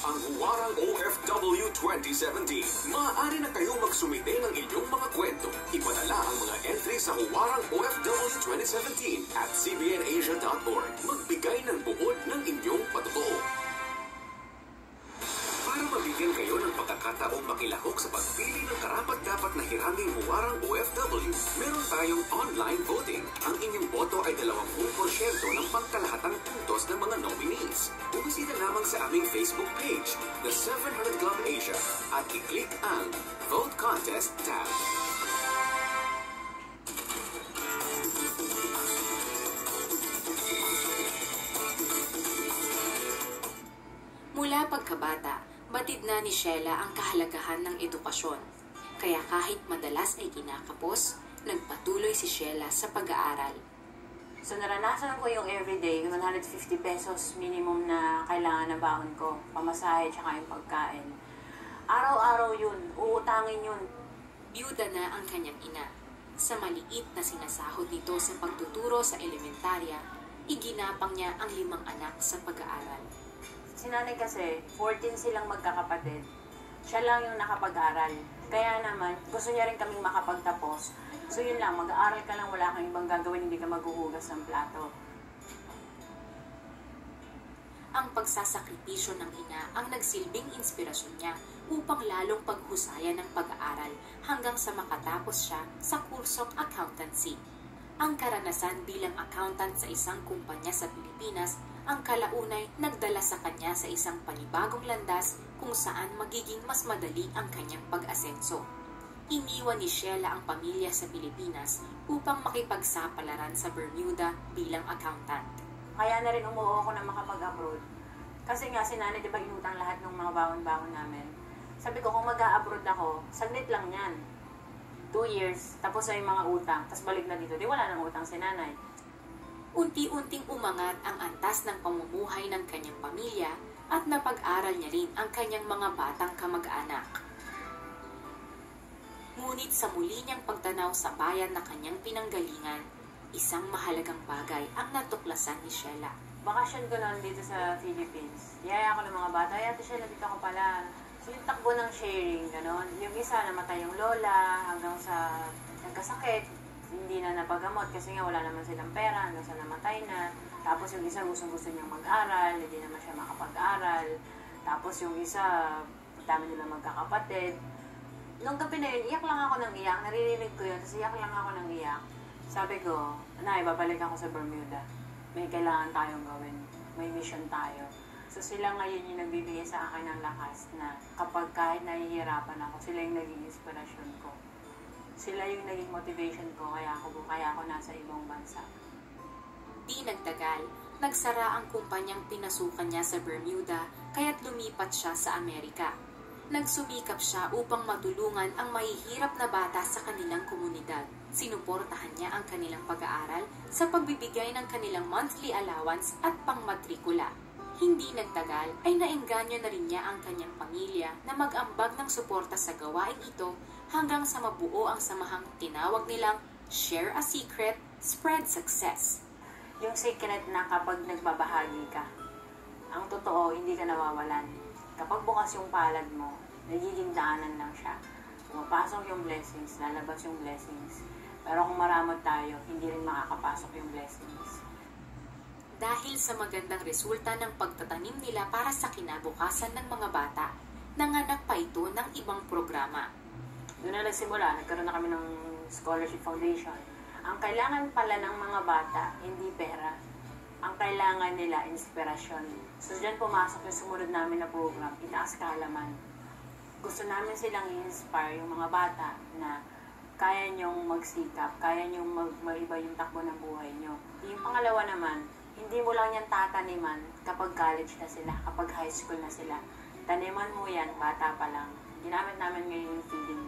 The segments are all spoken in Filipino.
ang Huwarang OFW 2017. Maaari na kayong magsumite ng inyong mga kwento. Ipadala ang mga entry sa Huwarang OFW 2017 at cbnasia.org. Magbigay ng buod ng inyong patotoo. Para mabigyan kayo ng pagkakataong makilahok sa pagpili ng karapat-dapat na hiraming Huwarang OFW, meron tayong online voting. Ang inyong boto ay 20% ng pagkalahatang puntos ng mga nominees. Bumisita lamang sa aming Facebook page, The 700 Club Asia, at i-click ang Vote Contest tab. Mula pagkabata, batid na ni Sheila ang kahalagahan ng edukasyon. Kaya kahit madalas ay kinakapos, nagpatuloy si Sheila sa pag-aaral. So naranasan ko yung everyday, 150 pesos minimum na kailangan na baon ko, pamasahe tsaka yung pagkain. Araw-araw yun, uutangin yun. Biyuda na ang kanyang ina. Sa maliit na sinasahod nito sa pagtuturo sa elementarya, iginapang niya ang 5 anak sa pag-aaral. Si nanay kasi, 14 silang magkakapatid. Siya lang yung nakapag-aral. Kaya naman, gusto niya rin kaming makapagtapos. So yun lang, mag-aaral ka lang, wala kang ibang gagawin, hindi ka maghuhugas ng plato. Ang pagsasakripisyo ng ina ang nagsilbing inspirasyon niya upang lalong paghusayan ng pag-aaral hanggang sa makatapos siya sa kursong accountancy. Ang karanasan bilang accountant sa isang kumpanya sa Pilipinas ang kalaunay nagdala sa kanya sa isang panibagong landas kung saan magiging mas madali ang kanyang pag-asenso. Iniwan ni Sheila ang pamilya sa Pilipinas upang makipagsapalaran sa Bermuda bilang accountant. Kaya na rin umuo ako na makapag-abroad. Kasi nga si nanay, di ba inutang lahat ng mga baon-baon namin. Sabi ko, kung mag-a-abroad ako, saglit lang yan. 2 years, tapos ay mga utang, tapos balik na dito, di wala nang utang si nanay. Unti-unting umangat ang antas ng pamumuhay ng kanyang pamilya at napag-aral niya rin ang kanyang mga batang kamag-anak. Ngunit sa muli niyang pagtanaw sa bayan na kanyang pinanggalingan, isang mahalagang bagay ang natuklasan ni Sheila. Bakasyon ko noon dito sa Philippines. Yaya ko ng mga bata, Ate Sheila, dito ako pala. So yung takbo ng sharing, gano'n. Yung isa, namatay yung lola hanggang sa nagkasakit. Hindi na napagamot kasi nga wala naman silang pera hanggang sa namatay na. Tapos yung isa gusto niyang mag-aral, hindi naman siya makapag-aral. Tapos yung isa, dami nila magkakapatid. Nung gabi na yun, iyak lang ako ng iyak. Naririnig ko yun, kasi iyak lang ako ng iyak. Sabi ko, Nay, babalik ako sa Bermuda. May kailangan tayong gawin. May mission tayo. So sila ngayon yung nagbibigay sa akin ng lakas na kapag kahit nahihirapan ako, sila yung naging inspirasyon ko. Sila yung naging motivation ko, kaya ako nasa ibang bansa. Di nagtagal, nagsara ang kumpanyang pinasukan niya sa Bermuda kaya't lumipat siya sa Amerika. Nagsumikap siya upang matulungan ang mahihirap na bata sa kanilang komunidad. Sinuportahan niya ang kanilang pag-aaral sa pagbibigay ng kanilang monthly allowance at pangmatrikula. Hindi nagtagal ay naengganyo na rin niya ang kanyang pamilya na mag-ambag ng suporta sa gawaing ito hanggang sa mabuo ang samahang tinawag nilang Share a Secret, Spread Success. Yung secret na kapag nagbabahagi ka, ang totoo, hindi ka nawawalan. Kapag bukas yung palad mo, nagiging daanan lang siya. Pumapasok yung blessings, lalabas yung blessings. Pero kung maramot tayo, hindi rin makakapasok yung blessings. Dahil sa magandang resulta ng pagtatanim nila para sa kinabukasan ng mga bata, nanganak pa ito ng ibang programa. Doon na nagsimula, nagkaroon na kami ng Scholarship Foundation. Ang kailangan pala ng mga bata, hindi pera. Ang kailangan nila, inspirasyon. So dyan pumasok yung sumunod namin na program, Itaas Kaalaman. Gusto namin silang i-inspire yung mga bata na kaya nyong magsikap, kaya nyong maiba yung takbo ng buhay nyo. Yung pangalawa naman, hindi mo lang yan tataniman kapag college na sila, kapag high school na sila. Taniman mo yan, bata pa lang. Ginamit namin ngayon yung feeding.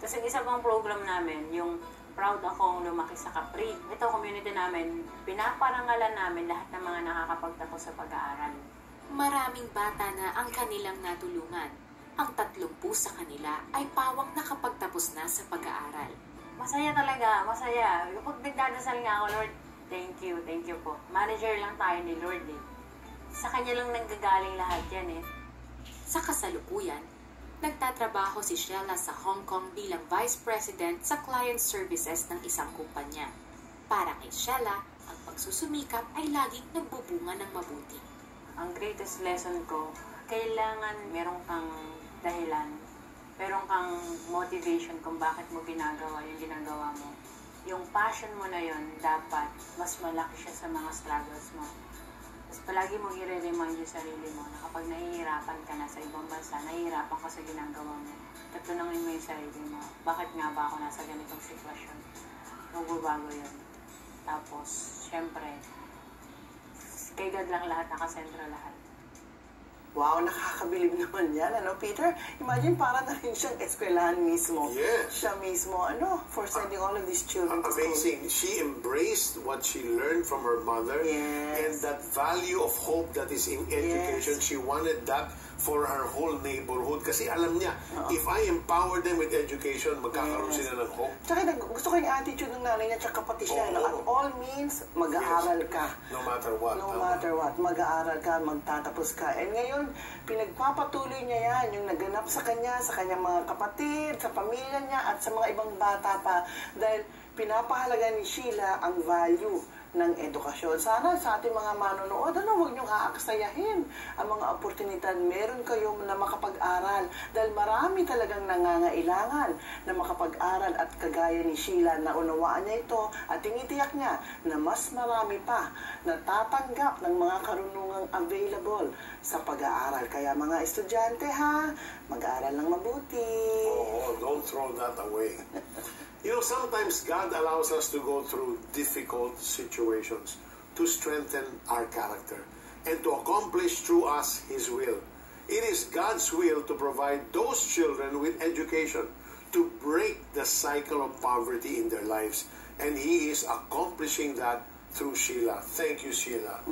Tapos yung isa pang program namin, yung Proud Akong Lumaki sa Capri. Ito, community namin, pinaparangalan namin lahat ng mga nakakapagtapos sa pag-aaral. Maraming bata na ang kanilang natulungan. Ang 30 sa kanila ay pawang nakapagtapos na sa pag-aaral. Masaya talaga, masaya. Kapag nagdadasal nga ako, Lord, thank you po. Manager lang tayo ni Lord eh. Sa Kanya lang nanggagaling lahat yan eh. Sa kasalukuyan, nagtatrabaho si Sheila sa Hong Kong bilang Vice President sa Client Services ng isang kumpanya. Para kay Sheila, ang pagsusumikap ay laging nagbubunga ng mabuti. Ang greatest lesson ko, kailangan meron kang dahilan, meron kang motivation kung bakit mo ginagawa yung ginagawa mo. Yung passion mo na yun, dapat mas malaki siya sa mga struggles mo. Tapos palagi mong i-remind yung sarili mo na kapag nahihirapan ka na sa ibang bansa, nahihirapan ka sa ginagawa mo, tatunangin mo yung sarili mo, bakit nga ba ako nasa ganitong sitwasyon? Magbabago yun. Tapos, syempre, kay God lang lahat, nakasentro lahat. Wow, nakakabilib naman yan, ano, Peter? Imagine, para na rin siyang eskwelahan mismo. Yes. Siya mismo, for sending all of these children to school. Amazing. She embraced what she learned from her mother. Yes. And that value of hope that is in education, Yes. she wanted that for her whole neighborhood. Kasi alam niya, if I empower them with education, magkakaroon Yes. sila ng hope. Tsaka gusto ko yung attitude ng nanay niya tsaka pati siya. Oo. At all means, mag-aaral ka. No matter what. No matter what, mag-aaral ka, magtatapos ka. And ngayon, pinagpapatuloy niya yan, yung naganap sa kanya, sa kanyang mga kapatid, sa pamilya niya, at sa mga ibang bata pa. Dahil pinapahalaga ni Sheila ang value ng edukasyon. Sana sa ating mga manonood, huwag niyong aaksayahin ang mga oportunidad. Meron kayo na makapag-aral. Dahil marami talagang nangangailangan na makapag-aral at kagaya ni Sheila na unawaan niya ito at tinitiyak niya na mas marami pa na tatanggap ng mga karunungang available sa pag-aaral. Kaya mga estudyante mag-aaral ng mabuti. Oh, don't throw that away. You know, sometimes God allows us to go through difficult situations to strengthen our character and to accomplish through us His will. It is God's will to provide those children with education to break the cycle of poverty in their lives. And He is accomplishing that through Sheila. Thank you, Sheila.